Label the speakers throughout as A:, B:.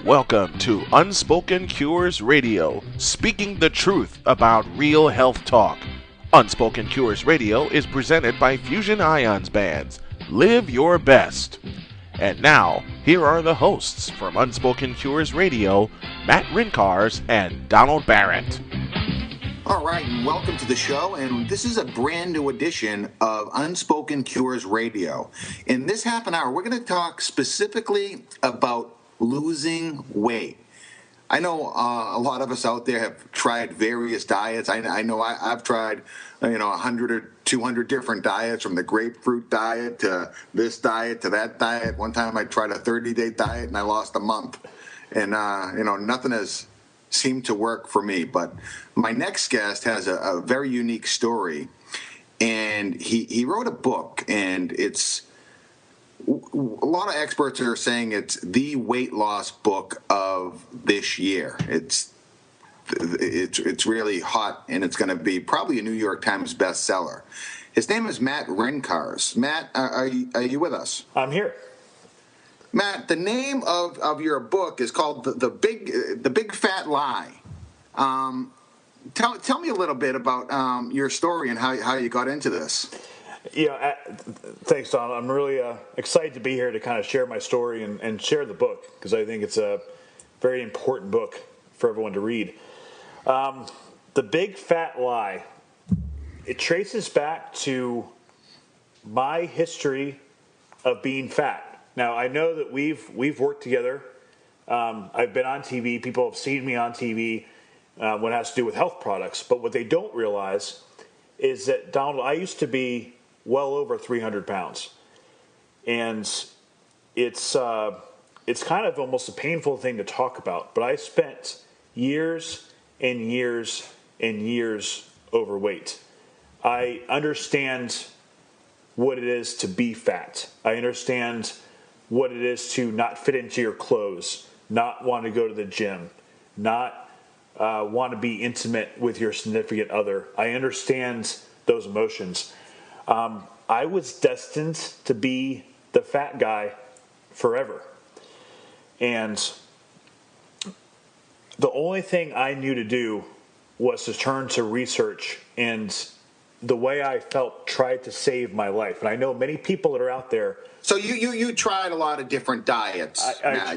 A: Welcome to Unspoken Cures Radio, speaking the truth about real health talk. Unspoken Cures Radio is presented by Fusion Ions Bands. Live your best. And now, here are the hosts from Unspoken Cures Radio, Matt Ryncarz and Donald Barrett.
B: All right, and welcome to the show, and this is a brand new edition of Unspoken Cures Radio. In this half an hour, we're going to talk specifically about losing weight. I know a lot of us out there have tried various diets. I know I've tried, 100 or 200 different diets, from the grapefruit diet to this diet to that diet. One time I tried a 30-day diet and I lost a month. And, nothing has seemed to work for me. But my next guest has a very unique story. And he wrote a book, and it's a lot of experts are saying it's the weight loss book of this year. It's really hot, and it's going to be probably a New York Times bestseller. His name is Matt Ryncarz. Matt, are you with us?
C: I'm here.
B: Matt, the name of your book is called the Big Fat Lie. Tell me a little bit about your story and how you got into this.
C: Thanks, Don. I'm really excited to be here to kind of share my story and share the book, because I think it's a very important book for everyone to read. The Big Fat Lie. It traces back to my history of being fat. Now, I know that we've worked together. I've been on TV. People have seen me on TV when it has to do with health products. But what they don't realize is that, Donald, I used to be well over 300 pounds. And it's kind of almost a painful thing to talk about. But I spent years and years and years overweight. I understand what it is to be fat. I understand what it is to not fit into your clothes, not want to go to the gym, not want to be intimate with your significant other. I understand those emotions. I was destined to be the fat guy forever. And the only thing I knew to do was to turn to research, and the way I felt tried to save my life. And I know many people that are out there.
B: So you tried a lot of different diets.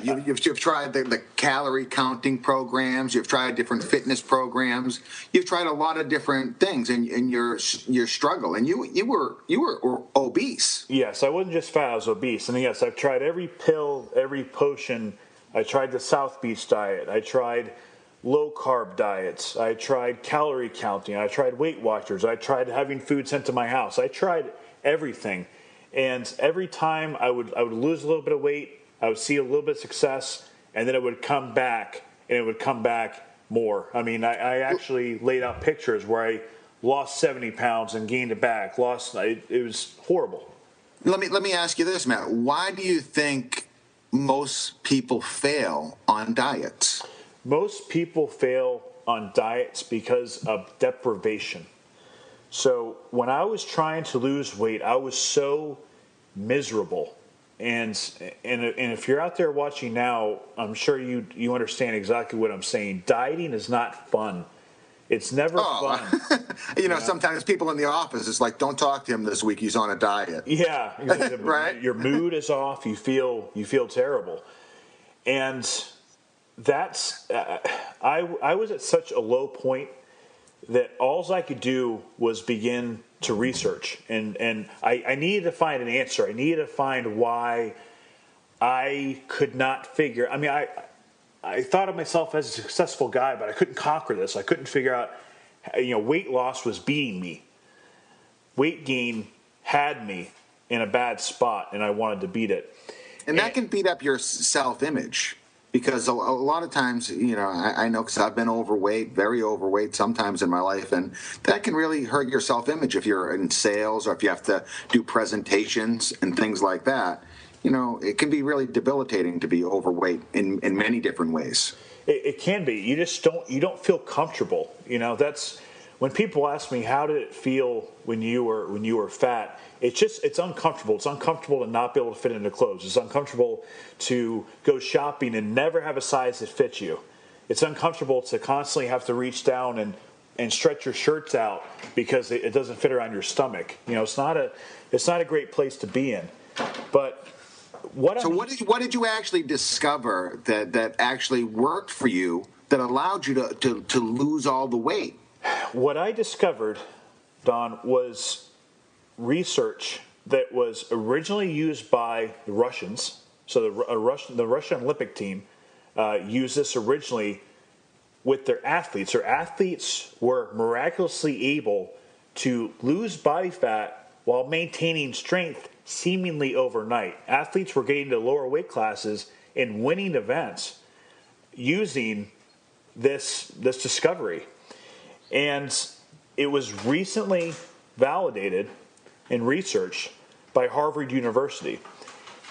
B: You've tried the calorie counting programs. You've tried different fitness programs. You've tried a lot of different things in your struggle. And you were obese.
C: Yes, I wasn't just fat. I was obese. And yes, I've tried every pill, every potion. I tried the South Beach diet. I tried low-carb diets. I tried calorie counting. I tried Weight Watchers. I tried having food sent to my house. I tried everything. And every time I would lose a little bit of weight, I would see a little bit of success, and then it would come back, and it would come back more. I mean, I actually laid out pictures where I lost 70 pounds and gained it back. It was horrible.
B: Let me ask you this, Matt. Why do you think most people fail on diets?
C: Most people fail on diets because of deprivation. So when I was trying to lose weight, I was so miserable. And if you're out there watching now, I'm sure you understand exactly what I'm saying. Dieting is not fun. It's never fun.
B: Sometimes people in the office, it's like, don't talk to him this week. He's on a diet.
C: Yeah.
B: Right?
C: Your mood is off. You feel terrible. And that's I was at such a low point that all I could do was begin to research, and I needed to find an answer. I needed to find why I could not figure. I mean, I thought of myself as a successful guy, but I couldn't conquer this. I couldn't figure out. Weight loss was beating me. Weight gain had me in a bad spot, and I wanted to beat it.
B: And that can beat up your self-image. Because a lot of times, I know, because I've been overweight, very overweight sometimes in my life, and that can really hurt your self-image if you're in sales or if you have to do presentations and things like that. It can be really debilitating to be overweight in many different ways.
C: It can be. You don't feel comfortable. That's when people ask me how did it feel when you were fat, it's uncomfortable. It's uncomfortable to not be able to fit into clothes. It's uncomfortable to go shopping and never have a size that fits you. It's uncomfortable to constantly have to reach down and stretch your shirts out because it doesn't fit around your stomach. It's not a great place to be in. But what
B: did you actually discover that actually worked for you that allowed you to lose all the weight?
C: What I discovered, Don, was research that was originally used by the Russians. So the Russian Olympic team used this originally with their athletes. Their athletes were miraculously able to lose body fat while maintaining strength seemingly overnight. Athletes were getting to lower weight classes and winning events using this discovery. And it was recently validated and researched by Harvard University.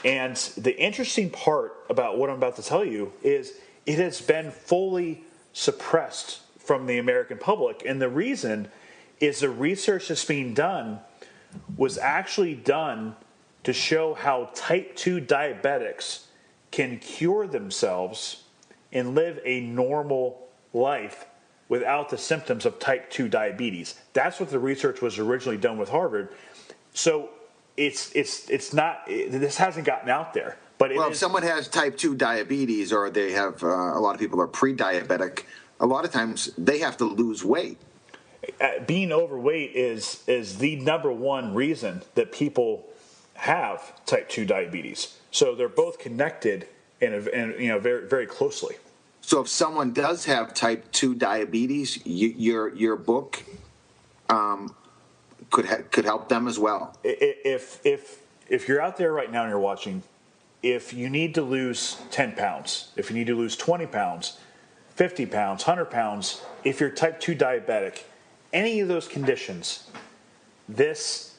C: And the interesting part about what I'm about to tell you is it has been fully suppressed from the American public. And the reason is the research that's being done was actually done to show how type 2 diabetics can cure themselves and live a normal life without the symptoms of type 2 diabetes. That's what the research was originally done with Harvard. So it's not, this hasn't gotten out there. But
B: if someone has type 2 diabetes or they have, a lot of people are pre-diabetic, a lot of times they have to lose weight.
C: Being overweight is the number one reason that people have type 2 diabetes. So they're both connected and very, very closely.
B: So if someone does have type 2 diabetes, your book could help them as well.
C: If you're out there right now and you're watching, if you need to lose 10 pounds, if you need to lose 20 pounds, 50 pounds, 100 pounds, if you're type 2 diabetic, any of those conditions, this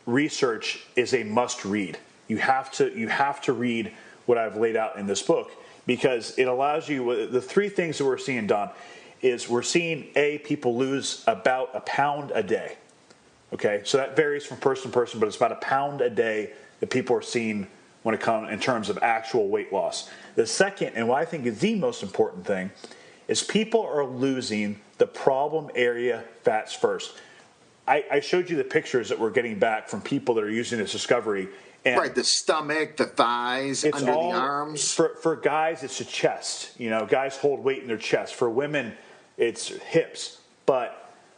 C: research is a must read. You have to read what I've laid out in this book because it allows you, the three things that we're seeing, Don, is we're seeing people lose about a pound a day. Okay, so that varies from person to person, but it's about a pound a day that people are seeing when it comes in terms of actual weight loss. The second, and what I think is the most important thing, is people are losing the problem area fats first. I showed you the pictures that we're getting back from people that are using this discovery. And
B: right, the stomach, the thighs, under the arms.
C: For guys, it's the chest. Guys hold weight in their chest. For women, it's hips, but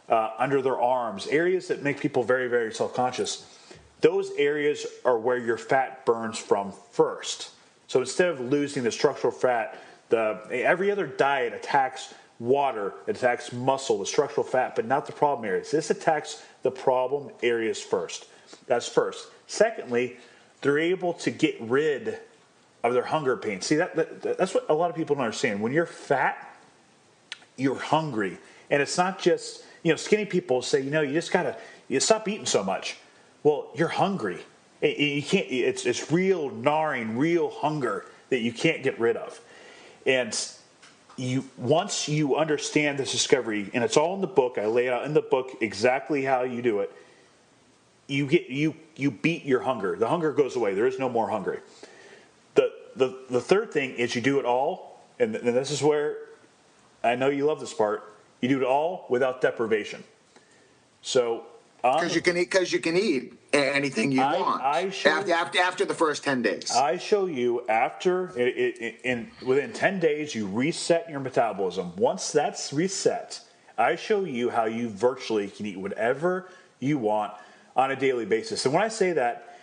C: under their arms, areas that make people very, very self-conscious. Those areas are where your fat burns from first. So instead of losing the structural fat, every other diet attacks water, it attacks muscle, the structural fat, but not the problem areas. This attacks the problem areas first. That's first. Secondly, they're able to get rid of their hunger pain. See, that's what a lot of people don't understand. When you're fat, you're hungry. And it's not just, skinny people say, you just got to stop eating so much. Well, you're hungry. You can't. It's real gnawing, real hunger that you can't get rid of. And once you understand this discovery, and it's all in the book, I lay out in the book exactly how you do it. You beat your hunger. The hunger goes away. There is no more hungry. The third thing is you do it all, and this is where I know you love this part. You do it all without deprivation. So
B: because you can eat anything you want after the first 10 days.
C: I show you within 10 days you reset your metabolism. Once that's reset, I show you how you virtually can eat whatever you want on a daily basis. And when I say that,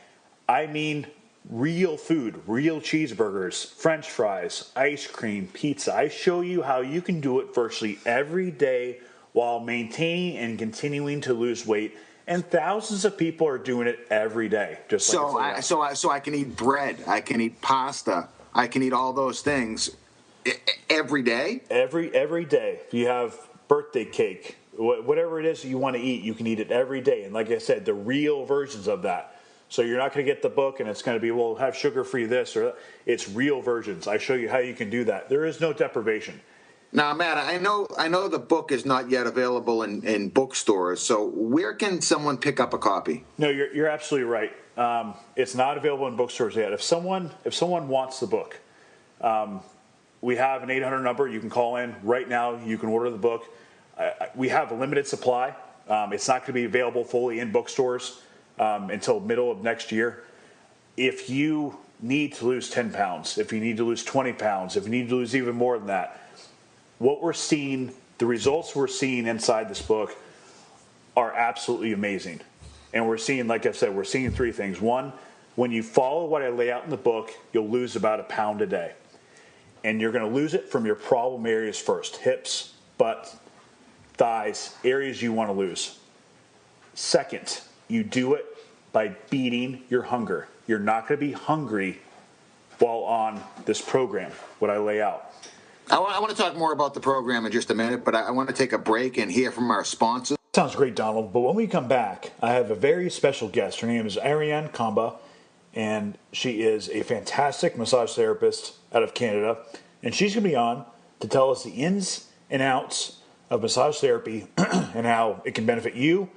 C: I mean real food, real cheeseburgers, French fries, ice cream, pizza. I show you how you can do it virtually every day while maintaining and continuing to lose weight. And thousands of people are doing it every day.
B: So I can eat bread, I can eat pasta, I can eat all those things every day.
C: Every day. If you have birthday cake, whatever it is you want to eat, you can eat it every day. And like I said, the real versions of that. So you're not going to get the book and it's going to be, well, have sugar-free this or that. It's real versions. I show you how you can do that. There is no deprivation.
B: Now, Matt, I know the book is not yet available in bookstores. So where can someone pick up a copy?
C: No, you're absolutely right. It's not available in bookstores yet. If someone wants the book, we have an 800 number. You can call in right now. You can order the book. We have a limited supply. It's not going to be available fully in bookstores until middle of next year. If you need to lose 10 pounds, if you need to lose 20 pounds, if you need to lose even more than that, what we're seeing, the results we're seeing inside this book are absolutely amazing. And we're seeing, like I said, we're seeing three things. One, when you follow what I lay out in the book, you'll lose about a pound a day. And you're going to lose it from your problem areas first: hips, butt, thighs, areas you want to lose. Second, you do it by beating your hunger. You're not going to be hungry while on this program, what I lay out.
B: I want to talk more about the program in just a minute, but I want to take a break and hear from our sponsors.
C: Sounds great, Donald. But when we come back, I have a very special guest. Her name is Ryncarz, and she is a fantastic massage therapist out of Canada. And she's going to be on to tell us the ins and outs of massage therapy and how it can benefit you,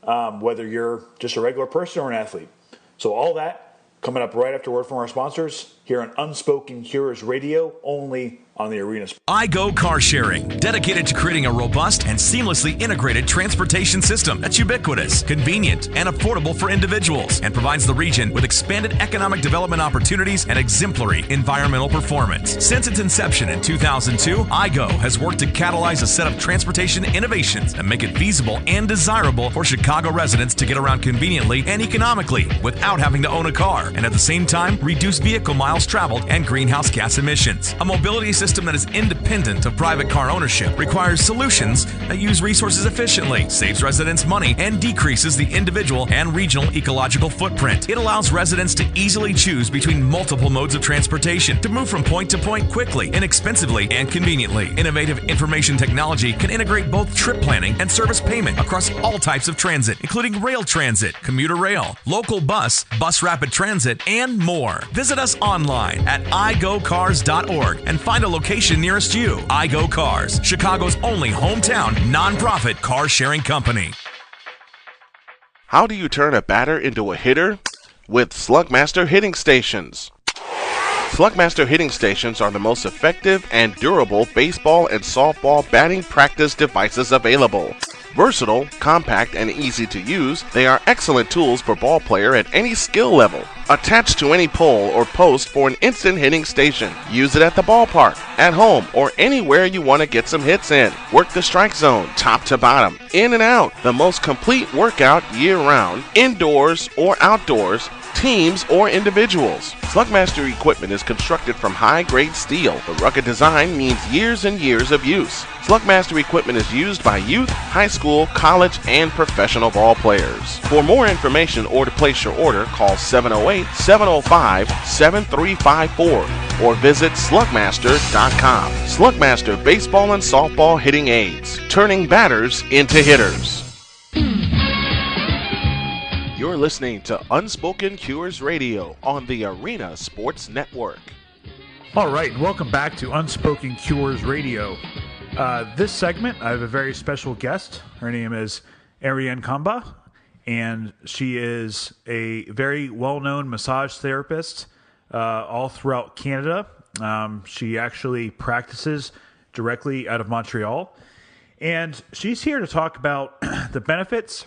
C: whether you're just a regular person or an athlete. So all that coming up right after word from our sponsors here on Unspoken Cures Radio, only on the Arena.
D: iGo Car Sharing, dedicated to creating a robust and seamlessly integrated transportation system that's ubiquitous, convenient, and affordable for individuals, and provides the region with expanded economic development opportunities and exemplary environmental performance. Since its inception in 2002, iGo has worked to catalyze a set of transportation innovations that make it feasible and desirable for Chicago residents to get around conveniently and economically without having to own a car, and at the same time reduce vehicle miles traveled and greenhouse gas emissions. A mobility system that is independent of private car ownership requires solutions that use resources efficiently, saves residents money, and decreases the individual and regional ecological footprint. It allows residents to easily choose between multiple modes of transportation to move from point to point quickly, inexpensively, and conveniently. Innovative information technology can integrate both trip planning and service payment across all types of transit, including rail transit, commuter rail, local bus, bus rapid transit, and more. Visit us online at igocars.org and find a location nearest you. iGo Cars, Chicago's only hometown nonprofit car sharing company.
A: How do you turn a batter into a hitter? With Slugmaster Hitting Stations. Slugmaster Hitting Stations are the most effective and durable baseball and softball batting practice devices available. Versatile, compact, and easy to use, they are excellent tools for ball player at any skill level. Attached to any pole or post for an instant hitting station. Use it at the ballpark, at home, or anywhere you want to get some hits in. Work the strike zone, top to bottom, in and out. The most complete workout year-round, indoors or outdoors, teams or individuals. Slugmaster equipment is constructed from high-grade steel. The rugged design means years and years of use. Slugmaster equipment is used by youth, high school, college, and professional ball players. For more information or to place your order, call 708-705-7354 or visit slugmaster.com. Slugmaster Baseball and Softball Hitting Aids, turning batters into hitters. You're listening to Unspoken Cures Radio on the Arena Sports Network.
E: All right, welcome back to Unspoken Cures Radio. This segment, I have a very special guest. Her name is Ryncarz, and she is a very well-known massage therapist all throughout Canada. She actually practices directly out of Montreal, and she's here to talk about the benefits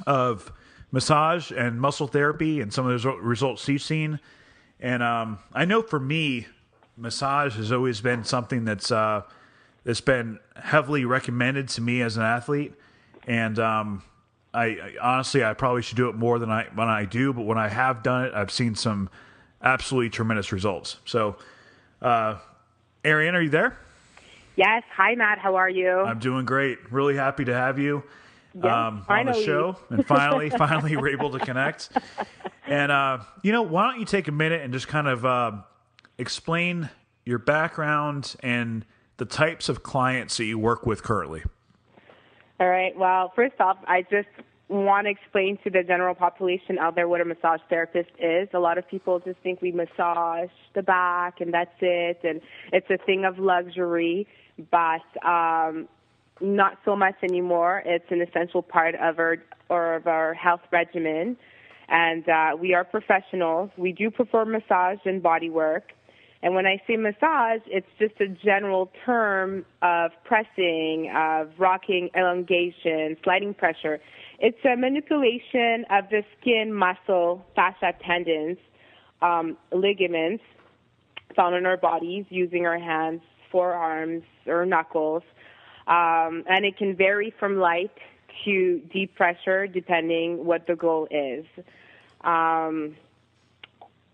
E: of massage and muscle therapy and some of the results she's seen. And I know for me, massage has always been something that's been heavily recommended to me as an athlete. And I honestly, I probably should do it more than I do. But when I have done it, I've seen some absolutely tremendous results. So, Ariane, are you there?
F: Yes. Hi, Matt. How are you?
E: I'm doing great. Really happy to have you. On the show, and finally we're able to connect. And why don't you take a minute and just kind of explain your background and the types of clients that you work with currently?
F: All right. Well, first off, I just want to explain to the general population out there what a massage therapist is. A lot of people just think we massage the back and that's it, and it's a thing of luxury, but not so much anymore. It's an essential part of our health regimen, and we are professionals. We do perform massage and body work. And when I say massage, it's just a general term of pressing, of rocking, elongation, sliding pressure. It's a manipulation of the skin, muscle, fascia, tendons, ligaments found in our bodies using our hands, forearms, or knuckles. And it can vary from light to deep pressure depending what the goal is.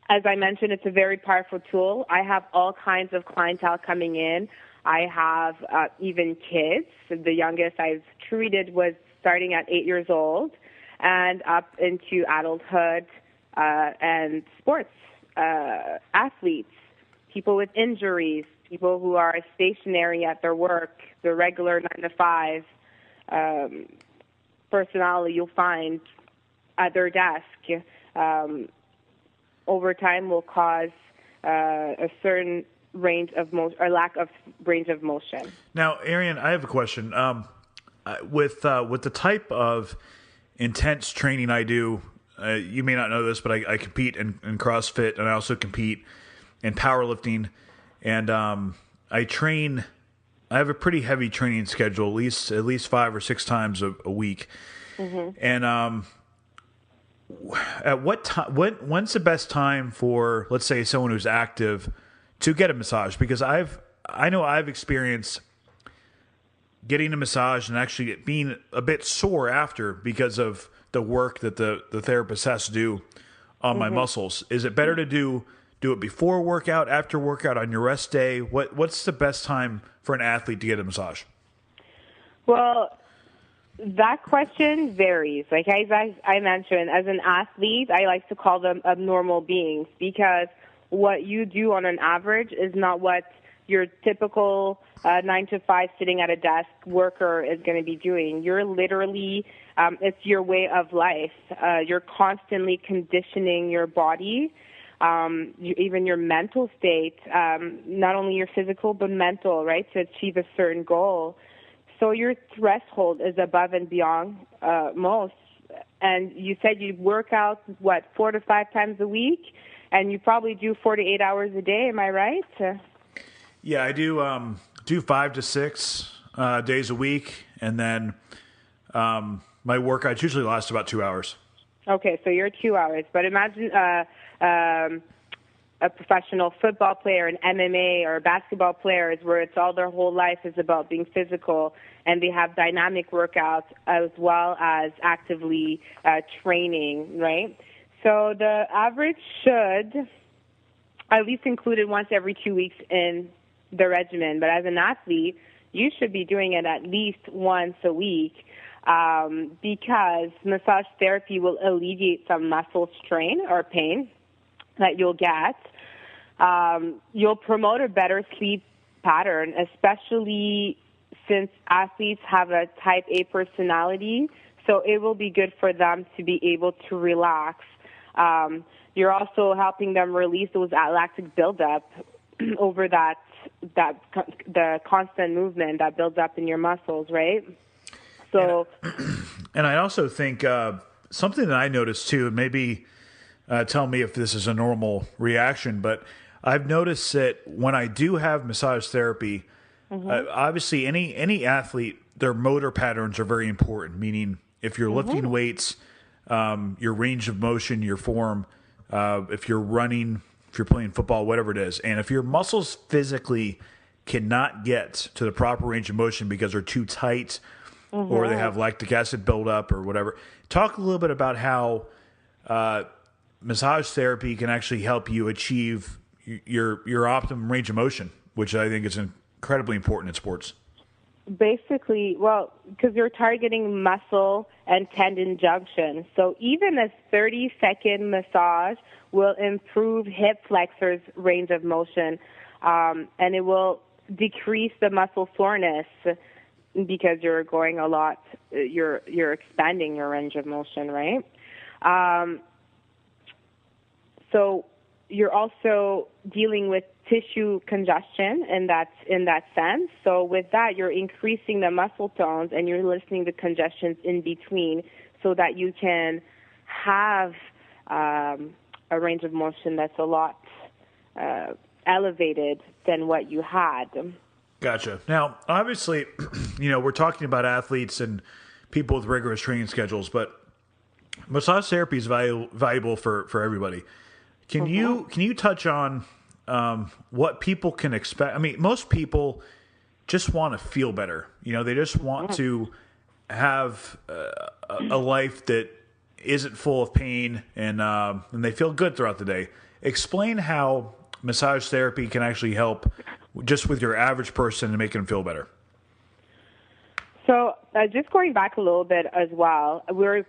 F: As I mentioned, it's a very powerful tool. I have all kinds of clientele coming in. I have even kids. The youngest I've treated was starting at 8 years old and up into adulthood and sports, athletes, people with injuries, people who are stationary at their work, the regular 9-to-5 personality you'll find at their desk. Over time will cause a certain range of motion or lack of range of motion.
E: Now, Ariane, I have a question. With the type of intense training I do, you may not know this, but I compete in CrossFit, and I also compete in powerlifting, and I train. I have a pretty heavy training schedule, at least 5 or 6 times a week, and at what time? When's the best time for, let's say, someone who's active to get a massage? Because I know I've experienced getting a massage and actually being a bit sore after because of the work that the therapist has to do on my muscles. Is it better to do it before workout, after workout, on your rest day? What's the best time for an athlete to get a massage?
F: Well, that question varies. Like I mentioned, as an athlete, I like to call them abnormal beings because what you do on an average is not what your typical 9-to-5 sitting at a desk worker is going to be doing. You're literally, it's your way of life. You're constantly conditioning your body, even your mental state, not only your physical but mental, right, to achieve a certain goal. So your threshold is above and beyond most. And you said you work out, 4 to 5 times a week? And you probably do 4 to 8 hours a day, am I right?
E: Yeah, I do 5 to 6 days a week, and then my workouts usually last about 2 hours.
F: Okay, so you're 2 hours. But imagine a professional football player, an MMA or basketball players where it's all their whole life is about being physical, and they have dynamic workouts as well as actively training, right? So the average should at least include it once every 2 weeks in the regimen. But as an athlete, you should be doing it at least once a week because massage therapy will alleviate some muscle strain or pain that you'll get. You'll promote a better sleep pattern, especially since athletes have a type A personality, so it will be good for them to be able to relax. You're also helping them release those lactic buildup over the constant movement that builds up in your muscles, right? So,
E: and I also think something that I noticed too, and maybe tell me if this is a normal reaction, but I've noticed that when I do have massage therapy, obviously any athlete, their motor patterns are very important, meaning if you're lifting weights, your range of motion, your form, if you're running, if you're playing football, whatever it is. And if your muscles physically cannot get to the proper range of motion because they're too tight or they have lactic acid buildup or whatever, talk a little bit about how massage therapy can actually help you achieve your optimum range of motion, which I think is incredibly important in sports.
F: Basically, well, because you're targeting muscle and tendon junction. So even a 30-second massage will improve hip flexors' range of motion, and it will decrease the muscle soreness because you're going a lot, you're expanding your range of motion, right? So you're also dealing with tissue congestion in that sense. So with that, you're increasing the muscle tones and you're loosening the congestions in between so that you can have a range of motion that's a lot elevated than what you had.
E: Gotcha. Now, obviously, we're talking about athletes and people with rigorous training schedules, but massage therapy is valuable for everybody. Can you touch on what people can expect? I mean, most people just want to feel better. They just want to have a life that isn't full of pain and they feel good throughout the day. Explain how massage therapy can actually help just with your average person to make them feel better.
F: So just going back a little bit as well, we're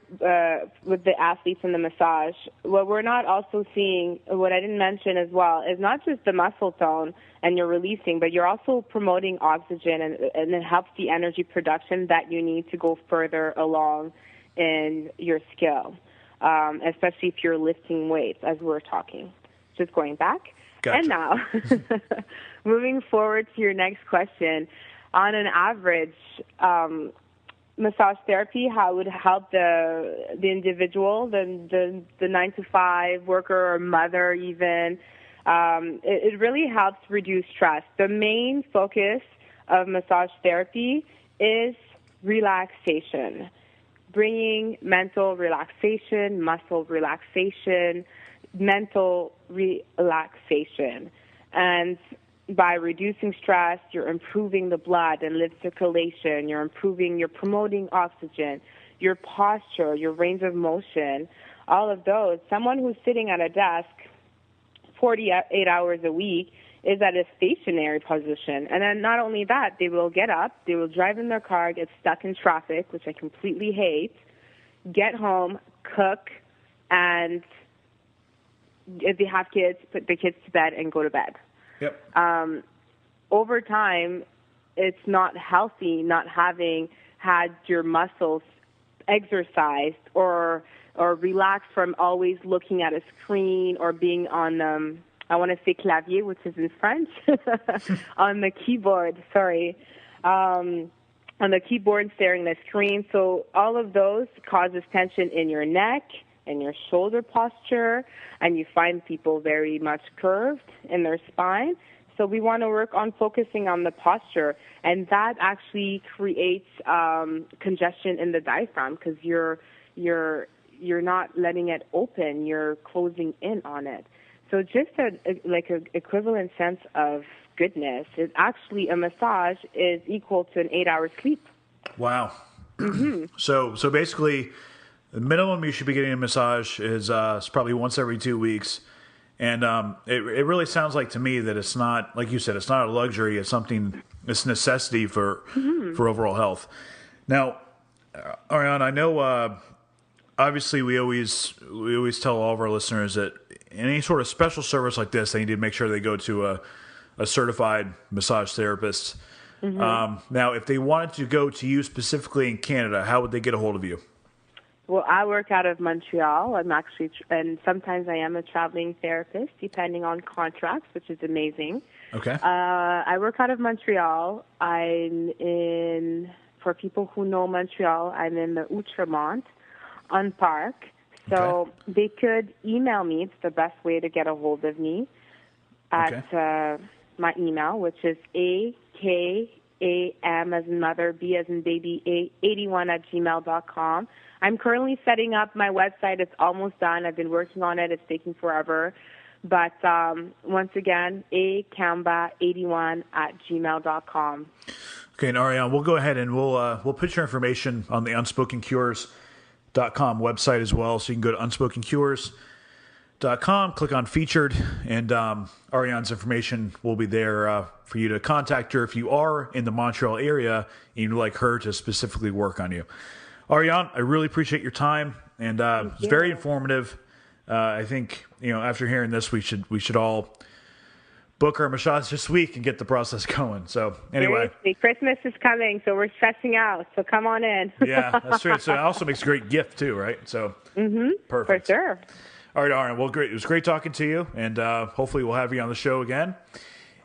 F: with the athletes and the massage, what we're not also seeing, what I didn't mention as well, is not just the muscle tone and you're releasing, but you're also promoting oxygen and it helps the energy production that you need to go further along in your skill, especially if you're lifting weights, as we're talking. Just going back.
E: Gotcha.
F: And now, moving forward to your next question, on an average, massage therapy, how it would help the individual, the 9-to-5 worker or mother even. It really helps reduce stress. The main focus of massage therapy is relaxation, bringing mental relaxation, muscle relaxation, mental relaxation. And by reducing stress, you're improving the blood and lymph circulation, you're promoting oxygen, your posture, your range of motion, all of those. Someone who's sitting at a desk 48 hours a week is at a stationary position. And then not only that, they will get up, they will drive in their car, get stuck in traffic, which I completely hate, get home, cook, and if they have kids, put the kids to bed and go to bed.
E: Yep.
F: Over time, it's not healthy not having had your muscles exercised or relaxed from always looking at a screen or being on, I want to say clavier, which is in French, on the keyboard, on the keyboard staring at the screen. So all of those causes tension in your neck and your shoulder posture, and you find people very much curved in their spine. So we want to work on focusing on the posture, and that actually creates congestion in the diaphragm because you're not letting it open, you're closing in on it. So just an equivalent sense of goodness is actually a massage is equal to an 8-hour sleep.
E: Wow. Mm-hmm. So basically, the minimum you should be getting a massage is probably once every 2 weeks. And it really sounds like to me that it's not, like you said, it's not a luxury. It's something, it's a necessity for overall health. Now, Ariane, I know obviously we always tell all of our listeners that any sort of special service like this, they need to make sure they go to a certified massage therapist. Mm-hmm. Now, if they wanted to go to you specifically in Canada, how would they get a hold of you?
F: Well, I work out of Montreal. I'm actually, and sometimes I am a traveling therapist, depending on contracts, which is amazing.
E: Okay.
F: I work out of Montreal. For people who know Montreal, I'm in the Outremont on Park. So they could email me. It's the best way to get a hold of me at my email, which is AKAM as in mother, B as in baby, 81@gmail.com. I'm currently setting up my website. It's almost done. I've been working on it. It's taking forever. But once again, akamba81@gmail.com.
E: Okay, and Ariane, we'll go ahead and we'll put your information on the unspokencures.com website as well. So you can go to unspokencures.com, click on featured, and Ariane's information will be there for you to contact her if you are in the Montreal area and you'd like her to specifically work on you. Ariane, I really appreciate your time, and it's very informative. I think after hearing this, we should all book our massages this week and get the process going. So anyway.
F: Seriously, Christmas is coming, so we're stressing out. So come on in.
E: Yeah, that's true. So it also makes a great gift too, right? So perfect.
F: For sure.
E: All right, Aaron. Well, great. It was great talking to you, and hopefully we'll have you on the show again.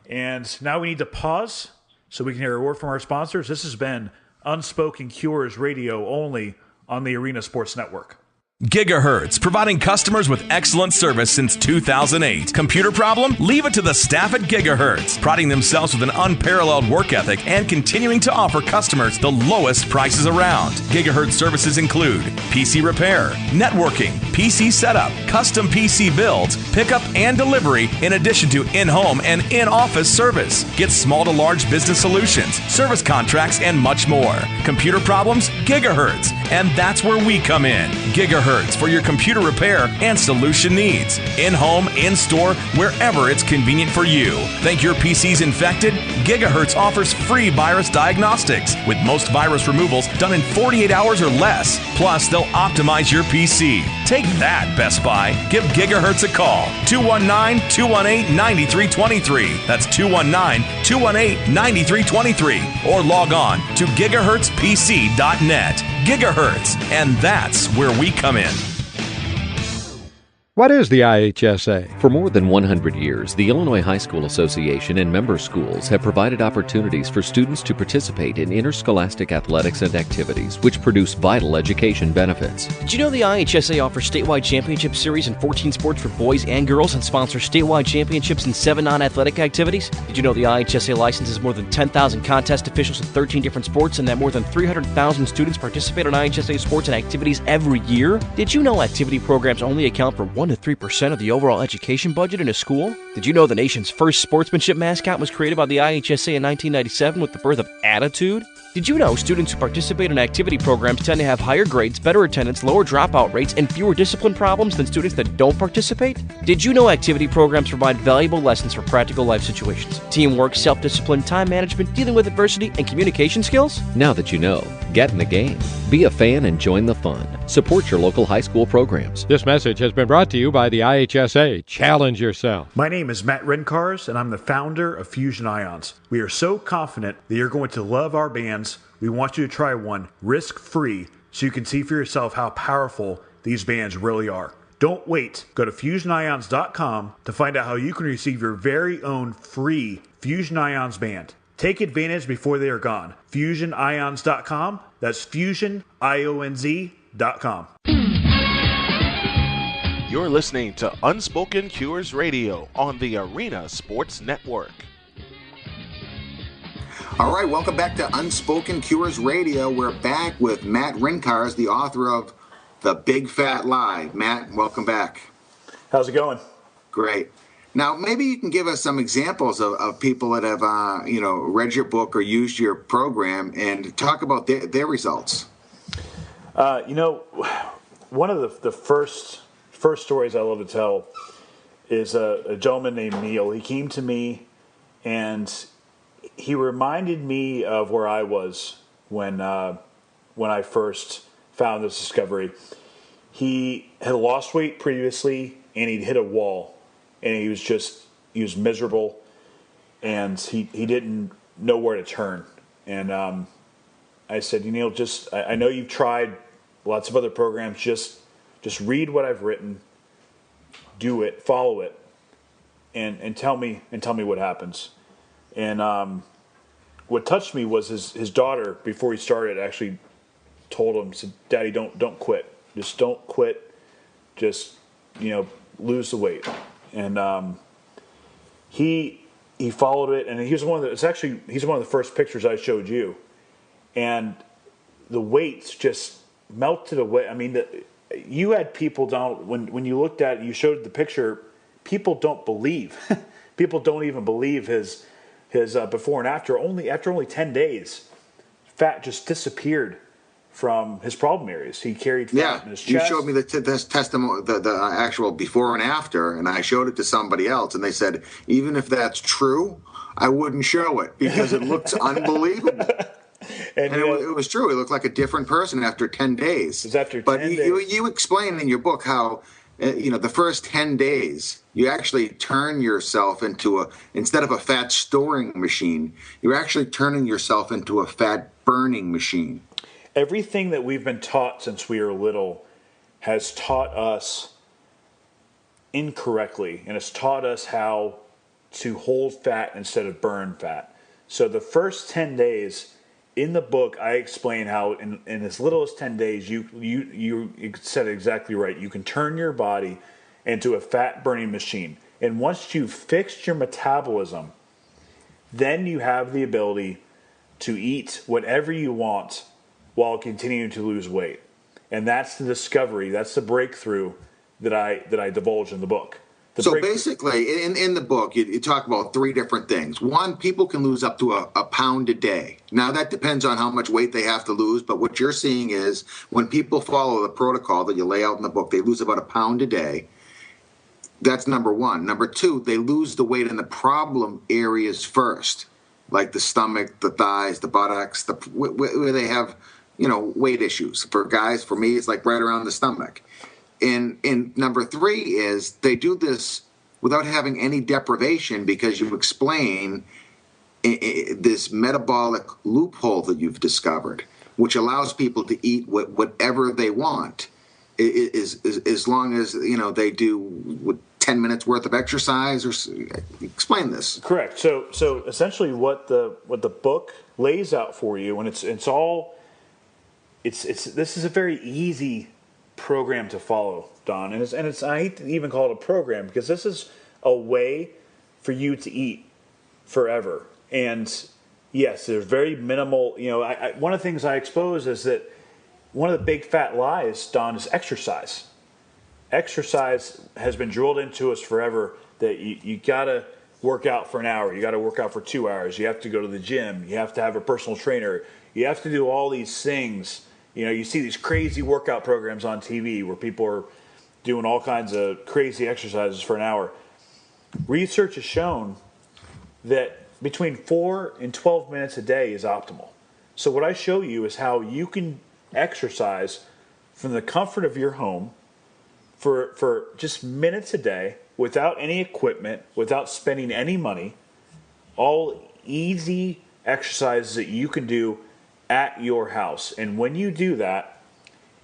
E: And now we need to pause so we can hear a word from our sponsors. This has been Unspoken Cures Radio only on the Arena Sports Network.
D: Gigahertz, providing customers with excellent service since 2008. Computer problem? Leave it to the staff at Gigahertz, priding themselves with an unparalleled work ethic and continuing to offer customers the lowest prices around. Gigahertz services include PC repair, networking, PC setup, custom PC builds, pickup and delivery, in addition to in-home and in-office service. Get small to large business solutions, service contracts, and much more. Computer problems? Gigahertz. And that's where we come in. Gigahertz for your computer repair and solution needs. In-home, in-store, wherever it's convenient for you. Think your PC's infected? Gigahertz offers free virus diagnostics, with most virus removals done in 48 hours or less. Plus, they'll optimize your PC. Take that, Best Buy. Give Gigahertz a call. 219-218-9323. That's 219-218-9323. Or log on to gigahertzpc.net. Gigahertz, and that's where we come in.
G: What is the IHSA? For more than 100 years, the Illinois High School Association and member schools have provided opportunities for students to participate in interscholastic athletics and activities, which produce vital education benefits.
H: Did you know the IHSA offers statewide championship series in 14 sports for boys and girls and sponsors statewide championships in 7 non-athletic activities? Did you know the IHSA licenses more than 10,000 contest officials in 13 different sports and that more than 300,000 students participate in IHSA sports and activities every year? Did you know activity programs only account for 1 to 3% of the overall education budget in a school? Did you know the nation's first sportsmanship mascot was created by the IHSA in 1997 with the birth of Attitude? Did you know students who participate in activity programs tend to have higher grades, better attendance, lower dropout rates, and fewer discipline problems than students that don't participate? Did you know activity programs provide valuable lessons for practical life situations? Teamwork, self-discipline, time management, dealing with adversity, and communication skills?
G: Now that you know, get in the game. Be a fan and join the fun. Support your local high school programs.
I: This message has been brought to you by the IHSA. Challenge yourself.
E: My name is Matt Ryncarz, and I'm the founder of Fusion Ions. We are so confident that you're going to love our bands. We want you to try one risk-free so you can see for yourself how powerful these bands really are. Don't wait. Go to FusionIons.com to find out how you can receive your very own free Fusion Ions band. Take advantage before they are gone. FusionIons.com. That's FusionIons.com.
A: You're listening to Unspoken Cures Radio on the Arena Sports Network.
B: All right, welcome back to Unspoken Cures Radio. We're back with Matt Ryncarz, the author of The Big Fat Lie. Matt, welcome back.
C: How's it going?
B: Great. Now, maybe you can give us some examples of people that have, read your book or used your program and talk about their results.
C: One of the first stories I love to tell is a gentleman named Neil. He came to me and he reminded me of where I was when I first found this discovery. He had lost weight previously and he'd hit a wall. And he was miserable, and he didn't know where to turn. And I said, Neil, I know you've tried lots of other programs. Just read what I've written, do it, follow it, and tell me what happens. And what touched me was his daughter, before he started, actually told him, said, Daddy, don't quit. Just don't quit. Just lose the weight. And he followed it, and he's one of the first pictures I showed you, and the weights just melted away. I mean, you had people down when you looked at it, you showed the picture. People don't believe. People don't even believe his before and after. After only 10 days, fat just disappeared from his problem areas. He carried fat in his chest.
B: You showed me this testimony, the actual before and after, and I showed it to somebody else, and they said, even if that's true, I wouldn't show it because it looks unbelievable. And it was true. He looked like a different person after 10 days.
C: It was after 10 days.
B: But you explain in your book how, the first 10 days, You actually turn yourself into instead of a fat storing machine, you're actually turning yourself into a fat burning machine.
C: Everything that we've been taught since we were little has taught us incorrectly, and it's taught us how to hold fat instead of burn fat. So the first 10 days in the book, I explain how in as little as 10 days, you said it exactly right. You can turn your body into a fat burning machine. And once you've fixed your metabolism, then you have the ability to eat whatever you want while continuing to lose weight. And that's the discovery, that's the breakthrough that I divulge in the book.
B: So basically, in the book, you talk about three different things. One, people can lose up to a pound a day. Now, that depends on how much weight they have to lose, but what you're seeing is when people follow the protocol that you lay out in the book, they lose about a pound a day. That's number one. Number two, they lose the weight in the problem areas first, like the stomach, the thighs, the buttocks, where they have, weight issues. For guys, for me, it's like right around the stomach. And number three is they do this without having any deprivation because you explain this metabolic loophole that you've discovered, which allows people to eat whatever they want, as long as they do 10 minutes worth of exercise. Or explain this.
C: Correct. So essentially, what the book lays out for you, and this is a very easy program to follow, Don, and it's I hate to even call it a program because this is a way for you to eat forever. And yes, there's very minimal. One of the things I expose is that one of the big fat lies, Don, is exercise. Exercise has been drilled into us forever that you gotta work out for an hour, you gotta work out for 2 hours, you have to go to the gym, you have to have a personal trainer, you have to do all these things. You see these crazy workout programs on TV where people are doing all kinds of crazy exercises for an hour. Research has shown that between 4 and 12 minutes a day is optimal. So what I show you is how you can exercise from the comfort of your home for just minutes a day without any equipment, without spending any money, all easy exercises that you can do at your house. And when you do that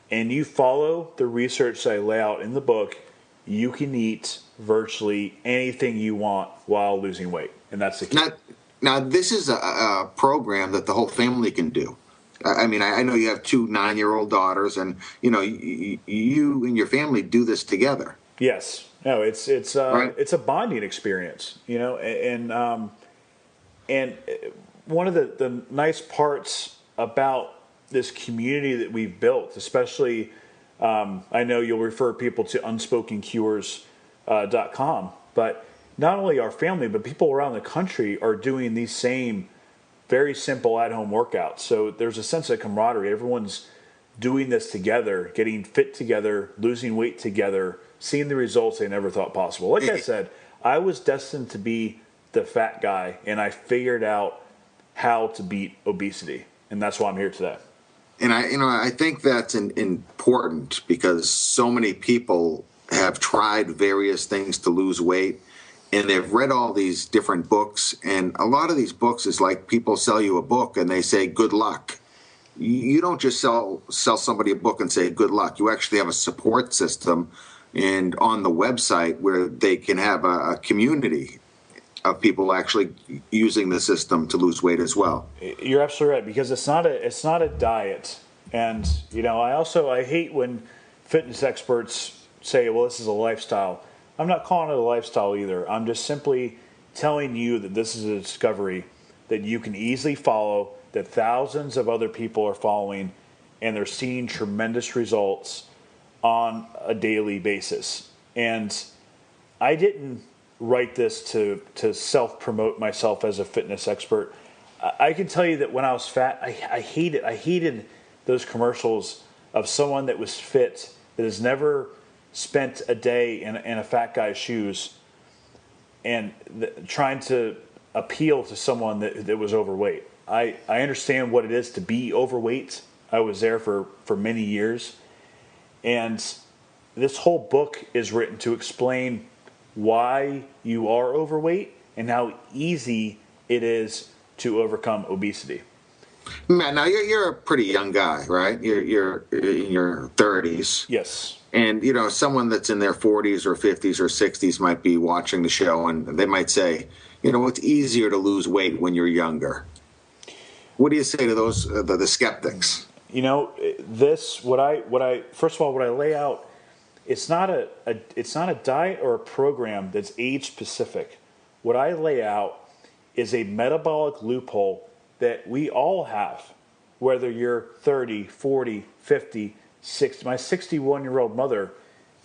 C: and you follow the research that I lay out in the book, you can eat virtually anything you want while losing weight. And that's the key.
B: Now this is a program that the whole family can do. I mean, I know you have 2 9-year-old daughters, and you and your family do this together.
C: Yes. No, it's
B: right?
C: It's a bonding experience, and one of the nice parts about this community that we've built, especially, I know you'll refer people to unspokencures.com, but not only our family, but people around the country are doing these same very simple at-home workouts. So there's a sense of camaraderie. Everyone's doing this together, getting fit together, losing weight together, seeing the results they never thought possible. Like I said, I was destined to be the fat guy, and I figured out how to beat obesity. And that's why I'm here today.
B: And I think that's important because so many people have tried various things to lose weight, and they've read all these different books. And a lot of these books is like people sell you a book and they say, good luck. You don't just sell somebody a book and say, good luck. You actually have a support system and on the website where they can have a community of people actually using the system to lose weight as well.
C: You're absolutely right, because it's not a diet. And I hate when fitness experts say, well, this is a lifestyle. I'm not calling it a lifestyle either. I'm just simply telling you that this is a discovery that you can easily follow, that thousands of other people are following, and they're seeing tremendous results on a daily basis. And I didn't write this to self-promote myself as a fitness expert. I can tell you that when I was fat, I hated those commercials of someone that was fit, that has never spent a day in a fat guy's shoes, and trying to appeal to someone that was overweight. I understand what it is to be overweight. I was there for many years. And this whole book is written to explain why you are overweight and how easy it is to overcome obesity.
B: Matt, now you're a pretty young guy, right? You're in your 30s.
C: Yes.
B: And, someone that's in their 40s or 50s or 60s might be watching the show, and they might say, it's easier to lose weight when you're younger. What do you say to those, the skeptics?
C: What I lay out, it's not a diet or a program that's age specific. What I lay out is a metabolic loophole that we all have, whether you're 30, 40, 50, 60. My 61-year-old mother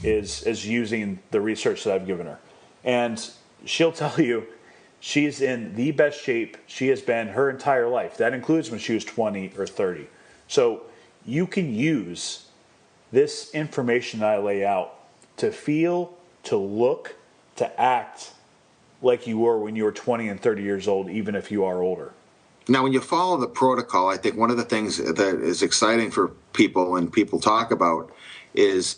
C: is using the research that I've given her. And she'll tell you she's in the best shape she has been her entire life. That includes when she was 20 or 30. So you can use this information that I lay out to feel, to look, to act like you were when you were 20 and 30 years old, even if you are older.
B: Now, when you follow the protocol, I think one of the things that is exciting for people and people talk about is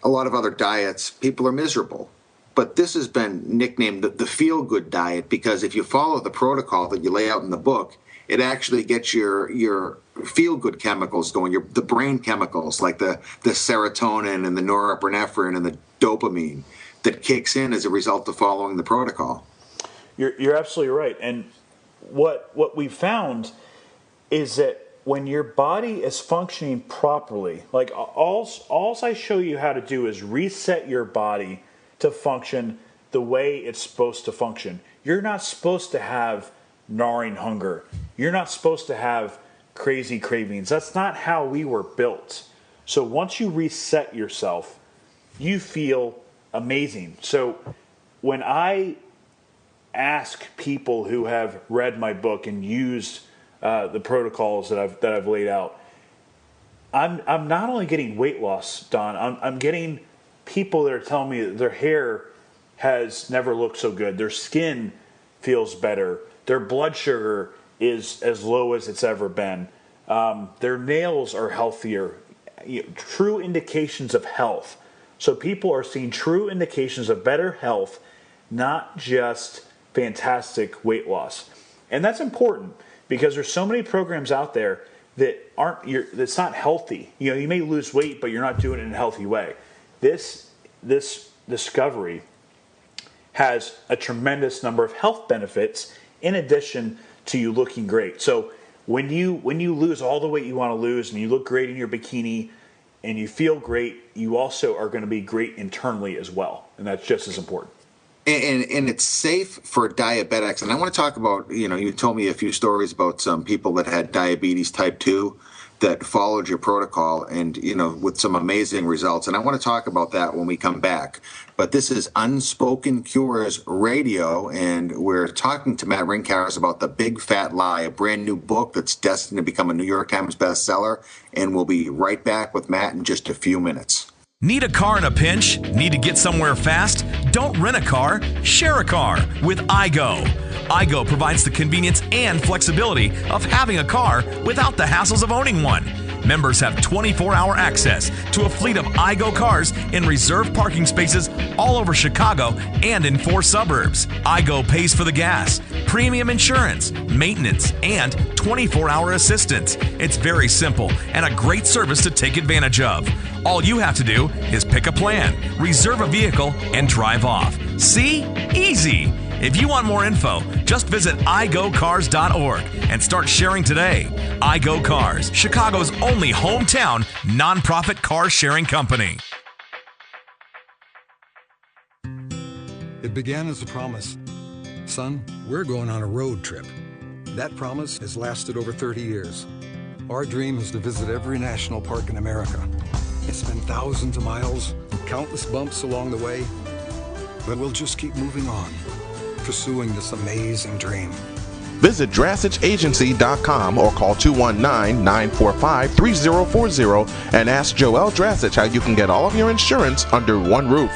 B: a lot of other diets, people are miserable. But this has been nicknamed the feel-good diet because if you follow the protocol that you lay out in the book, it actually gets your feel-good chemicals going, the brain chemicals like the serotonin and the norepinephrine and the dopamine that kicks in as a result of following the protocol.
C: You're absolutely right. And what we found is that when your body is functioning properly, like all I show you how to do is reset your body to function the way it's supposed to function. You're not supposed to have gnawing hunger. You're not supposed to have crazy cravings. That's not how we were built. So once you reset yourself, you feel amazing. So when I ask people who have read my book and used the protocols that I've laid out, I'm not only getting weight loss, Don. I'm getting people that are telling me that their hair has never looked so good. Their skin feels better. Their blood sugar is as low as it's ever been. Their nails are healthier. True indications of health. So people are seeing true indications of better health, not just fantastic weight loss. And that's important because there's so many programs out there that that's not healthy. You may lose weight, but you're not doing it in a healthy way. This discovery has a tremendous number of health benefits in addition to you looking great. So when you lose all the weight you want to lose and you look great in your bikini and you feel great, you also are going to be great internally as well. And that's just as important.
B: And it's safe for diabetics. And I want to talk about, you told me a few stories about some people that had diabetes type 2 that followed your protocol and, with some amazing results. And I want to talk about that when we come back. But this is Unspoken Cures Radio, and we're talking to Matt Ryncarz about The Big Fat Lie, a brand new book that's destined to become a New York Times bestseller. And we'll be right back with Matt in just a few minutes.
D: Need a car in a pinch? Need to get somewhere fast? Don't rent a car, share a car with iGo. iGo provides the convenience and flexibility of having a car without the hassles of owning one. Members have 24-hour access to a fleet of iGo cars in reserved parking spaces all over Chicago and in 4 suburbs. iGo pays for the gas, premium insurance, maintenance, and 24-hour assistance. It's very simple and a great service to take advantage of. All you have to do is pick a plan, reserve a vehicle, and drive off. See? Easy. If you want more info, just visit igocars.org and start sharing today. iGo Cars, Chicago's only hometown nonprofit car sharing company.
J: It began as a promise. Son, we're going on a road trip. That promise has lasted over 30 years. Our dream is to visit every national park in America. It's been thousands of miles, countless bumps along the way, but we'll just keep moving on, pursuing this amazing dream.
A: Visit DrassichAgency.com or call 219-945-3040 and ask Joel Drassich how you can get all of your insurance under one roof.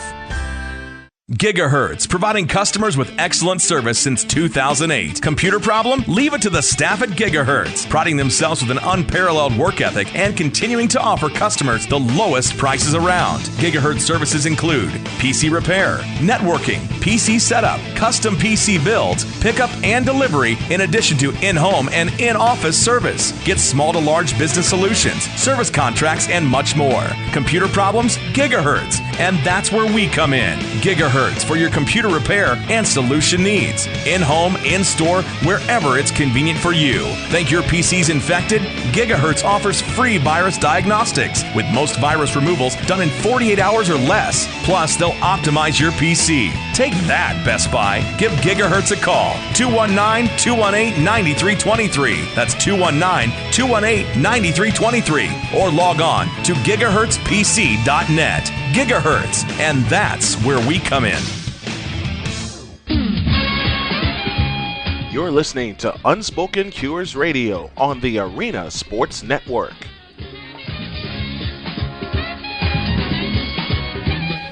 D: Gigahertz, providing customers with excellent service since 2008. Computer problem? Leave it to the staff at Gigahertz, priding themselves with an unparalleled work ethic and continuing to offer customers the lowest prices around. Gigahertz services include PC repair, networking, PC setup, custom PC builds, pickup and delivery, in addition to in-home and in-office service. Get small to large business solutions, service contracts, and much more. Computer problems? Gigahertz. And that's where we come in. Gigahertz for your computer repair and solution needs. In-home, in-store, wherever it's convenient for you. Think your PC's infected? Gigahertz offers free virus diagnostics with most virus removals done in 48 hours or less. Plus, they'll optimize your PC. Take that, Best Buy. Give Gigahertz a call. 219-218-9323. That's 219-218-9323. Or log on to gigahertzpc.net. Gigahertz, and that's where we come in.
A: You're listening to Unspoken Cures Radio on the Arena Sports Network.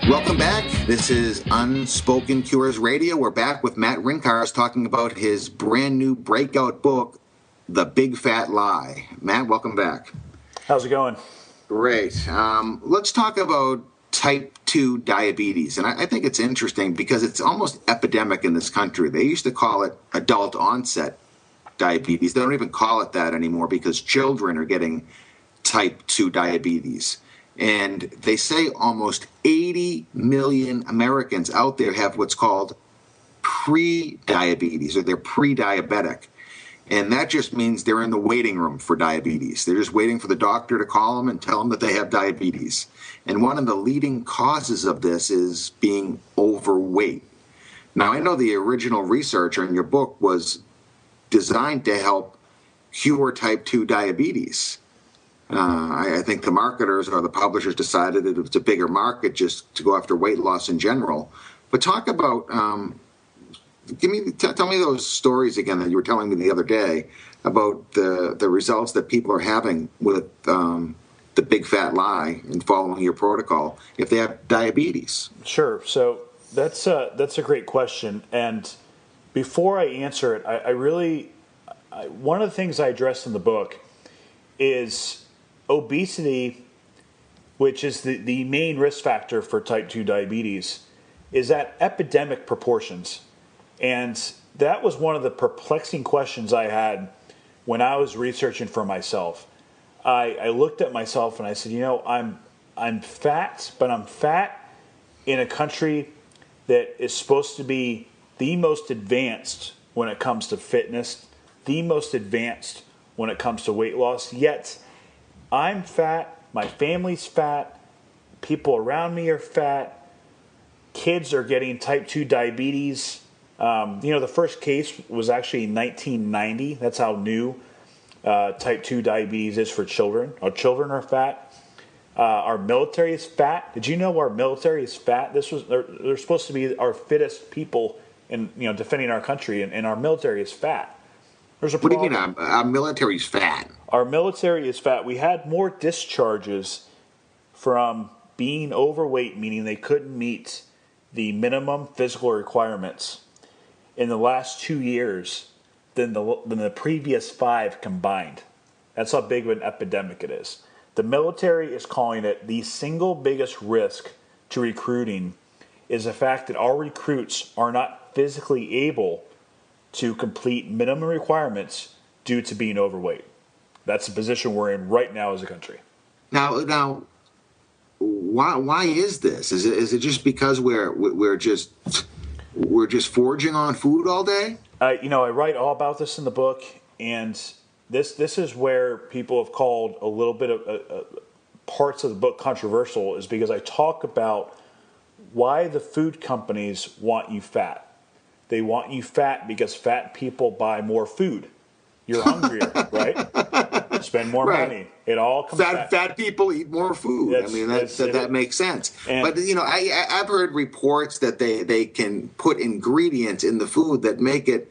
B: Welcome back. This is Unspoken Cures Radio. We're back with Matt Ryncarz talking about his brand new breakout book, The Big Fat Lie. Matt, welcome back.
C: How's it going?
B: Great. Let's talk about type 2 diabetes. And I think it's interesting because it's almost epidemic in this country. They used to call it adult onset diabetes. They don't even call it that anymore because children are getting type 2 diabetes. And they say almost 80 million Americans out there have what's called pre-diabetes, or they're pre-diabetic. And that just means they're in the waiting room for diabetes. They're just waiting for the doctor to call them and tell them that they have diabetes. And one of the leading causes of this is being overweight. Now, I know the original research in your book was designed to help cure type 2 diabetes. I think the marketers or the publishers decided that it was a bigger market just to go after weight loss in general. But talk about, tell me those stories again that you were telling me the other day about the results that people are having with the big fat lie and following your protocol if they have diabetes.
C: Sure. So that's a great question. And before I answer it, I one of the things I address in the book is obesity, which is the main risk factor for type 2 diabetes, is at epidemic proportions. And that was one of the perplexing questions I had when I was researching for myself. I looked at myself and I said, I'm fat, but I'm fat in a country that is supposed to be the most advanced when it comes to fitness, the most advanced when it comes to weight loss, yet I'm fat, my family's fat, people around me are fat, kids are getting type 2 diabetes. The first case was actually in 1990. That's how new type 2 diabetes is for children. Our children are fat. Our military is fat. Did you know our military is fat? They're supposed to be our fittest people in defending our country, and our military is fat. There's a problem.
B: What do you mean our military's fat?
C: Our military is fat. We had more discharges from being overweight, meaning they couldn't meet the minimum physical requirements in the last 2 years than the previous 5 combined. That's how big of an epidemic it is. The military is calling it the single biggest risk to recruiting is the fact that our recruits are not physically able to complete minimum requirements due to being overweight. That's the position we're in right now as a country.
B: Now, why is this? Is it just because we're just foraging on food all day?
C: I write all about this in the book, and this is where people have called a little bit of parts of the book controversial, is because I talk about why the food companies want you fat. They want you fat because fat people buy more food. You're hungrier, right? Spend more money. It all comes back.
B: Fat people eat more food. That makes sense. But I've heard reports that they can put ingredients in the food that make it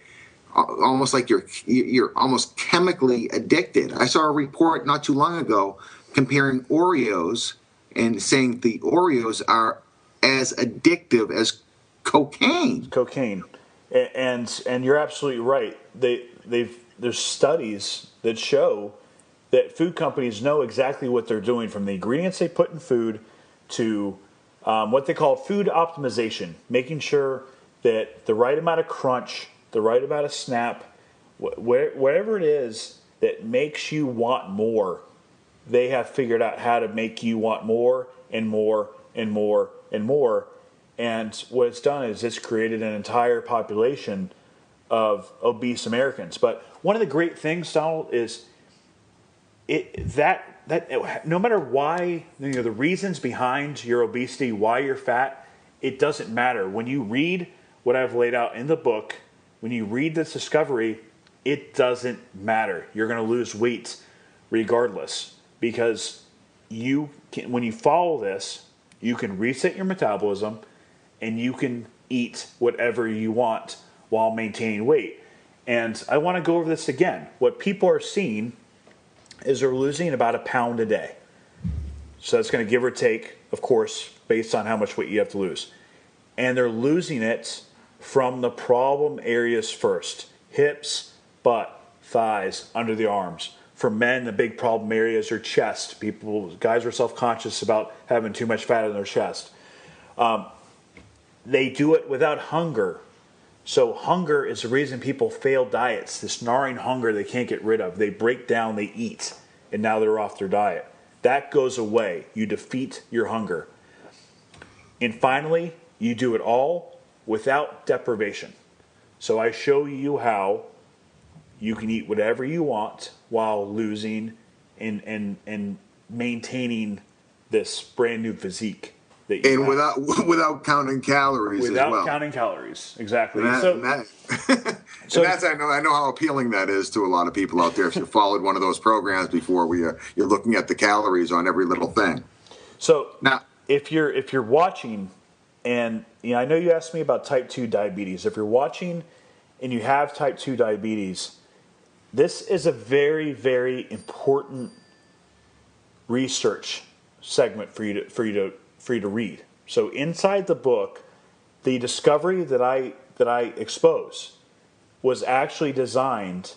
B: almost like you're almost chemically addicted. I saw a report not too long ago comparing Oreos and saying the Oreos are as addictive as Cocaine.
C: Cocaine, and you're absolutely right. There's studies that show that food companies know exactly what they're doing, from the ingredients they put in food to what they call food optimization, making sure that the right amount of crunch, the right amount of snap, whatever it is that makes you want more, they have figured out how to make you want more and more and more and more. And what it's done is it's created an entire population of obese Americans. But one of the great things, Donald, is that no matter why, the reasons behind your obesity, why you're fat, it doesn't matter. When you read what I've laid out in the book, when you read this discovery, it doesn't matter. You're going to lose weight regardless, because when you follow this, you can reset your metabolism and you can eat whatever you want while maintaining weight. And I want to go over this again. What people are seeing is they're losing about a pound a day. So that's going to give or take, of course, based on how much weight you have to lose. And they're losing it from the problem areas first: hips, butt, thighs, under the arms. For men, the big problem areas are chest. Guys are self-conscious about having too much fat in their chest. They do it without hunger. So hunger is the reason people fail diets. This gnawing hunger they can't get rid of. They break down, they eat, and now they're off their diet. That goes away. You defeat your hunger. And finally, you do it all without deprivation. So I show you how you can eat whatever you want while losing and maintaining this brand new physique.
B: And without counting calories as well.
C: Without counting calories, exactly.
B: I know how appealing that is to a lot of people out there. If you followed one of those programs before, where you're looking at the calories on every little thing.
C: So now, if you're watching, and I know you asked me about type 2 diabetes. If you're watching and you have type 2 diabetes, this is a very, very important research segment for you to read. So inside the book, the discovery that I expose was actually designed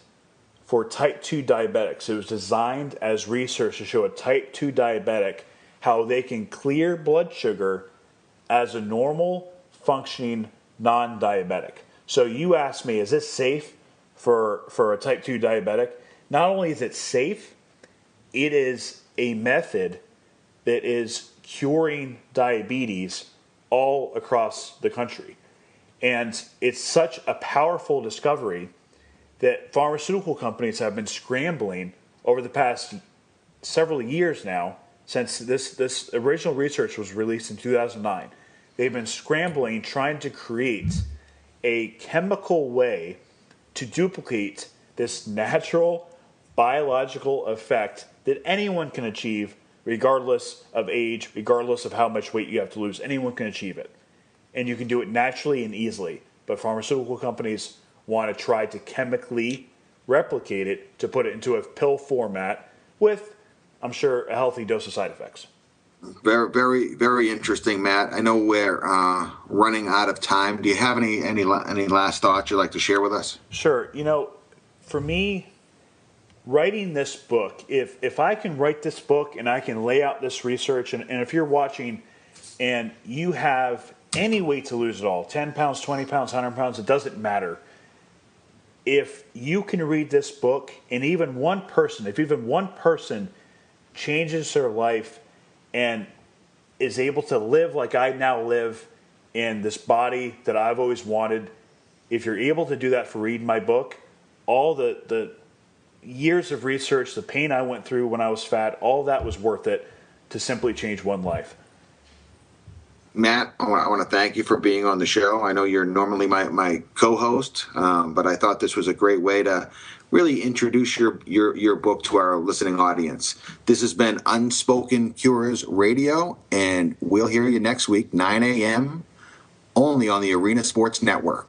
C: for type 2 diabetics. It was designed as research to show a type 2 diabetic how they can clear blood sugar as a normal functioning non-diabetic. So you asked me, is this safe for a type 2 diabetic? Not only is it safe, it is a method that is curing diabetes all across the country. And it's such a powerful discovery that pharmaceutical companies have been scrambling over the past several years now, since this original research was released in 2009. They've been scrambling, trying to create a chemical way to duplicate this natural biological effect that anyone can achieve, regardless of age, regardless of how much weight you have to lose. Anyone can achieve it. And you can do it naturally and easily. But pharmaceutical companies want to try to chemically replicate it to put it into a pill format with, I'm sure, a healthy dose of side effects.
B: Very, very, very interesting, Matt. I know we're running out of time. Do you have any last thoughts you'd like to share with us?
C: Sure. For me, writing this book, if I can write this book and I can lay out this research, and if you're watching and you have any weight to lose at all, 10 pounds, 20 pounds, 100 pounds, it doesn't matter. If you can read this book, and if even one person changes their life and is able to live like I now live in this body that I've always wanted, if you're able to do that for reading my book, all the years of research, the pain I went through when I was fat, all that was worth it to simply change one life.
B: Matt, I want to thank you for being on the show. I know you're normally my co-host, but I thought this was a great way to really introduce your book to our listening audience. This has been Unspoken Cures Radio, and we'll hear you next week, 9 a.m., only on the Arena Sports Network.